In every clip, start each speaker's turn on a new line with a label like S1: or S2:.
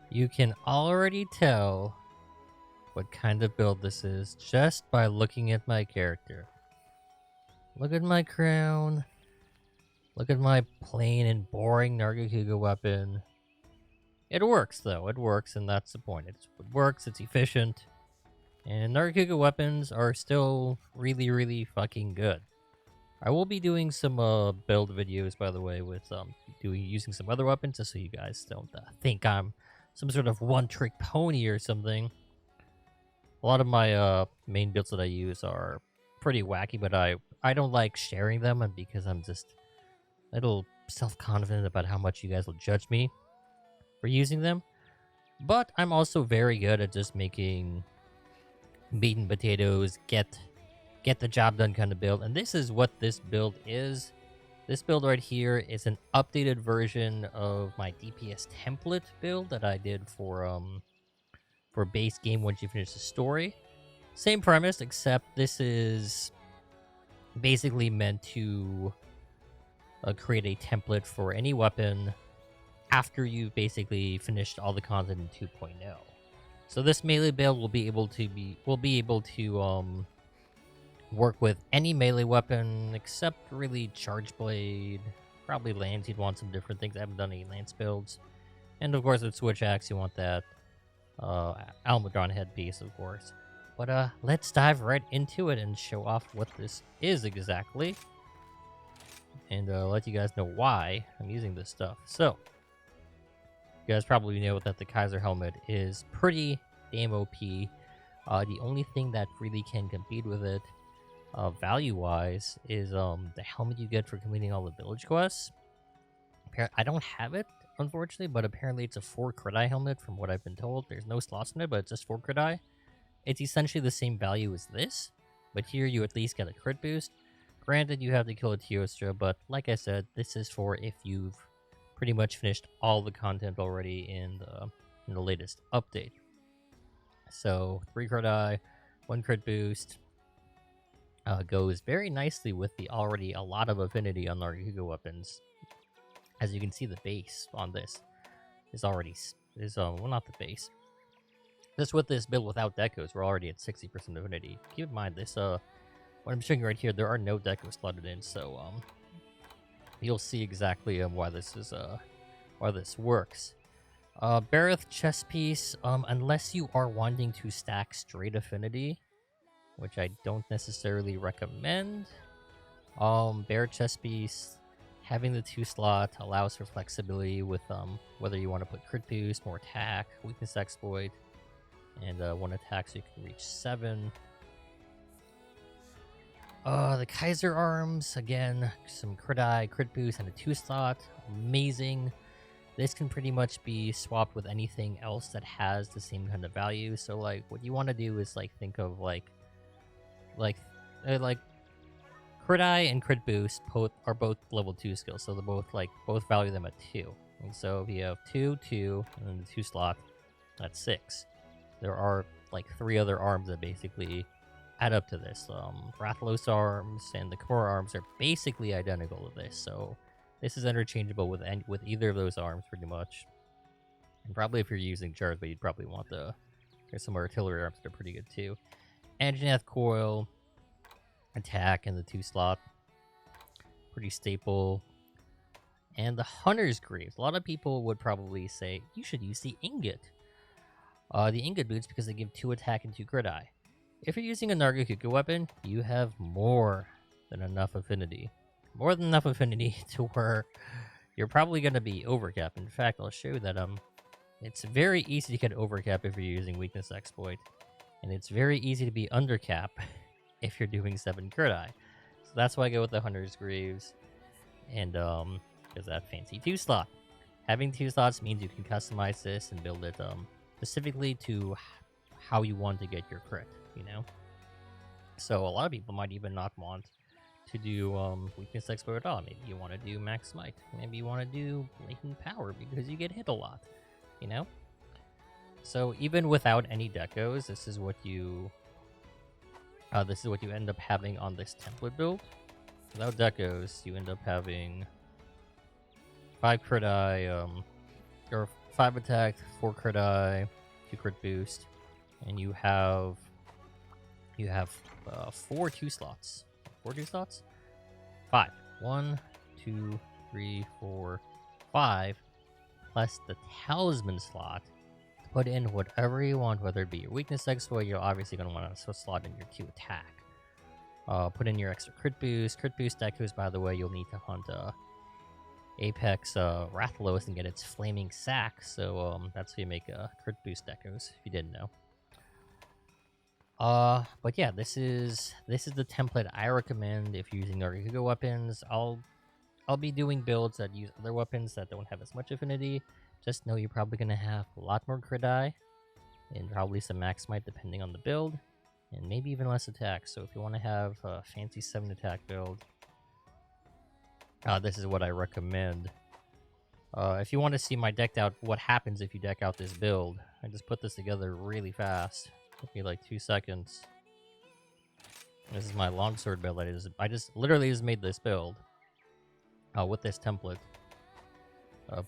S1: You can already tell what kind of build this is just by looking at my character. Look at my crown. Look at my plain and boring Nargacuga weapon. It works though, it works, and that's the point. It works, it's efficient, and Nargacuga weapons are still really, really fucking good. I will be doing some build videos, by the way, with using some other weapons, just so you guys don't think I'm some sort of one-trick pony or something. A lot of my main builds that I use are pretty wacky, but I don't like sharing them, and because I'm just a little self-confident about how much you guys will judge me for using them. But I'm also very good at just making meat and potatoes, get the job done kind of build, and this is what this build is. This build right here is an updated version of my DPS template build that I did for base game once you finish the story. Same premise, except this is basically meant to create a template for any weapon after you've basically finished all the content in 2.0. So this melee build will be able to work with any melee weapon except really Charge Blade. Probably Lance, you'd want some different things. I haven't done any Lance builds. And of course with Switch Axe you want that Almudron headpiece, of course. But let's dive right into it and show off what this is exactly. And let you guys know why I'm using this stuff. So, you guys probably know that the Kaiser helmet is pretty damn OP. The only thing that really can compete with it value-wise is the helmet you get for completing all the village quests. I don't have it, unfortunately, but apparently it's a 4 crit eye helmet from what I've been told. There's no slots in it, but it's just 4 crit eye. It's essentially the same value as this, but here you at least get a crit boost. Granted, you have to kill a Teostra, but like I said, this is for if you've pretty much finished all the content already in the latest update. So 3 crit eye, 1 crit boost, goes very nicely with the already a lot of affinity on Nargacuga weapons. As you can see, the base on this is well, not the base. Just with this build without decos, we're already at 60% affinity. Keep in mind this what I'm showing you right here, there are no decos slotted in, so you'll see exactly why this works. Bareth chest piece, unless you are wanting to stack straight affinity, which I don't necessarily recommend. Bareth chest piece, having the 2 slot allows for flexibility with whether you want to put crit boost, more attack, weakness exploit, and 1 attack so you can reach 7. The Kaiser arms, again, some crit eye, crit boost, and a 2 slot. Amazing. This can pretty much be swapped with anything else that has the same kind of value. So, like, what you want to do is, like, think of, like crit eye and crit boost are both level 2 skills. So they're both value them at 2. And so if you have 2, 2, and then the 2 slot, that's 6. There are, like, 3 other arms that basically add up to this. Rathalos arms and the Kimura arms are basically identical to this, so this is interchangeable with either of those arms pretty much. And probably if you're using Charge, but you'd probably want there's some artillery arms that are pretty good too. Anjanath coil, attack, and the 2 slot, pretty staple. And the Hunter's Greaves. A lot of people would probably say you should use the Ingot. The Ingot boots because they give 2 attack and 2 crit eye. If you're using a Nargacuga weapon, you have more than enough affinity. More than enough affinity to where you're probably going to be overcap. In fact, I'll show you that it's very easy to get overcap if you're using weakness exploit. And it's very easy to be undercap if you're doing 7 crit eye. So that's why I go with the Hunter's Greaves. And there's that fancy 2 slot. Having 2 slots means you can customize this and build it specifically to how you want to get your crit, you know? So a lot of people might even not want to do weakness exploit at all. Maybe you want to do max smite. Maybe you want to do latent power because you get hit a lot, you know? So even without any decos, this is what you end up having on this template build. Without decos, you end up having 5 crit eye, or 5 attack, 4 crit die, 2 crit boost, and you have 4 2 slots. 4 2 slots? 5. 1, 2, 3, 4, 5, plus the talisman slot to put in whatever you want, whether it be your weakness exploit. You're obviously going to want to slot in your 2 attack. Put in your extra crit boost. Crit boost echoes, by the way, you'll need to hunt Apex Rathalos and get its flaming sack. So that's how you make crit boost echoes, if you didn't know. But yeah, this is the template I recommend if you're using Nargacuga weapons. I'll be doing builds that use other weapons that don't have as much affinity. Just know you're probably gonna have a lot more crit die, and probably some max might depending on the build, and maybe even less attack. So if you want to have a fancy 7 attack build, this is what I recommend. If you want to see my decked out, what happens if you deck out this build, I just put this together really fast. Took me like 2 seconds. This is my longsword build. I just literally just made this build with this template.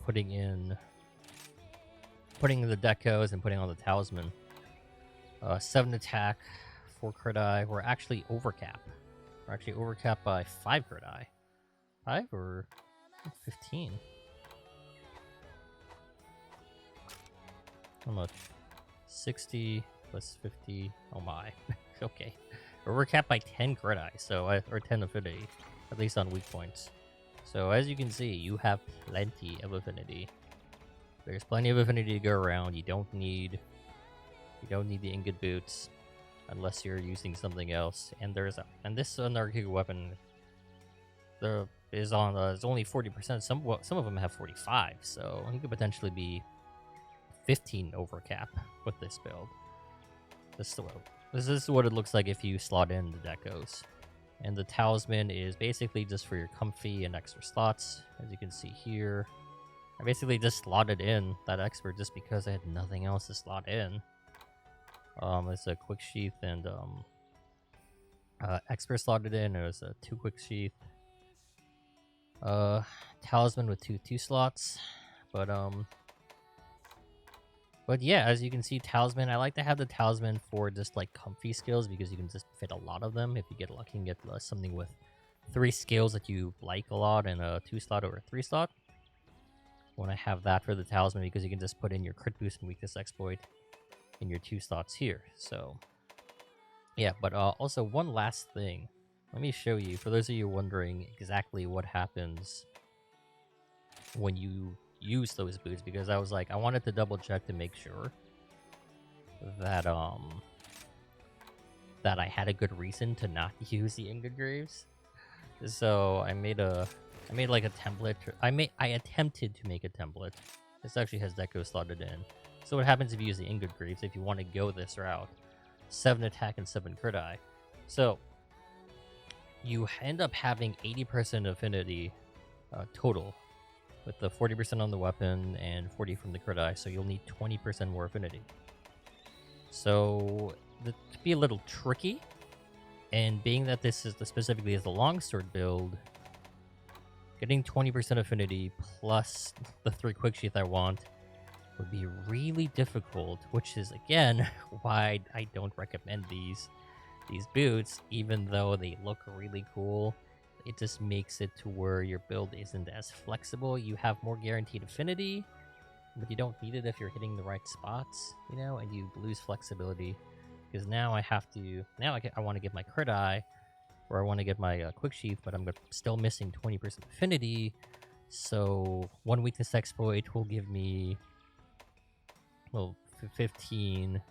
S1: Putting the decos and putting on the talisman. 7 attack, 4 crit die. We're actually overcap. We're actually overcapped by 5 crit die. 5 or 15? How much? 60 plus 50. Oh my. Okay. We're capped by 10 crit die, or 10 affinity, at least on weak points. So as you can see, you have plenty of affinity. There's plenty of affinity to go around. You don't need the ingot boots unless you're using something else. And this Nargacuga weapon is only 40%. Some of them have 45, so you could potentially be 15 overcap with this build. This is what it looks like if you slot in the decos. And the talisman is basically just for your comfy and extra slots. As you can see here, I basically just slotted in that expert just because I had nothing else to slot in. It's a quick sheath and expert slotted in. It was a 2 quick sheath. Talisman with 2 slots. But yeah, as you can see, talisman, I like to have the talisman for just like comfy skills because you can just fit a lot of them. If you get lucky and get something with 3 skills that you like a lot in a 2 slot or a 3 slot. Want to have that for the talisman because you can just put in your crit boost and weakness exploit in your 2 slots here. So yeah, but also one last thing. Let me show you, for those of you wondering exactly what happens when you use those boots, because I was like, I wanted to double check to make sure that that I had a good reason to not use the ingot graves. So I made like a template. I attempted to make a template. This actually has deco slotted in. So what happens if you use the ingot graves if you want to go this route? 7 attack and 7 crit die. So you end up having 80% affinity total, with the 40% on the weapon and 40 from the crit die, so you'll need 20% more affinity. So that could be a little tricky, and being that this is specifically as the longsword build, getting 20% affinity plus the 3 quick sheath I want would be really difficult, which is again why I don't recommend these boots, even though they look really cool. It just makes it to where your build isn't as flexible. You have more guaranteed affinity, but you don't need it if you're hitting the right spots, you know, and you lose flexibility. Because now I want to get my crit eye, or I want to get my quick sheath, but I'm still missing 20% affinity. So 1 weakness exploit will give me, well, 15.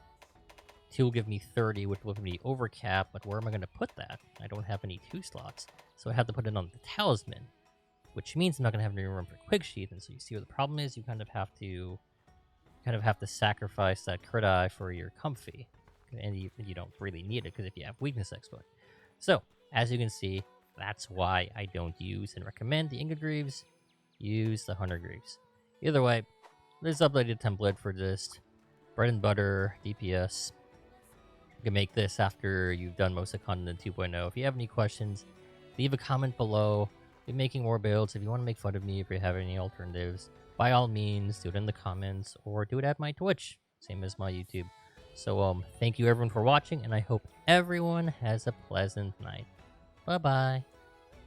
S1: 2 will give me 30, which will give me overcap, but where am I going to put that? I don't have any 2 slots, so I have to put it on the talisman, which means I'm not going to have any room for quick sheath. And so you see what the problem is? You kind of have to sacrifice that crit eye for your comfy, and you don't really need it because if you have weakness exploit. So as you can see, that's why I don't use and recommend the ingot greaves. Use the hunter greaves. Either way, there's an updated template for just bread and butter DPS. You can make this after you've done most of Content 2.0. If you have any questions, leave a comment below. Be making more builds. If you want to make fun of me, if you have any alternatives, by all means, do it in the comments or do it at my Twitch, same as my YouTube. So thank you everyone for watching, and I hope everyone has a pleasant night. Bye bye.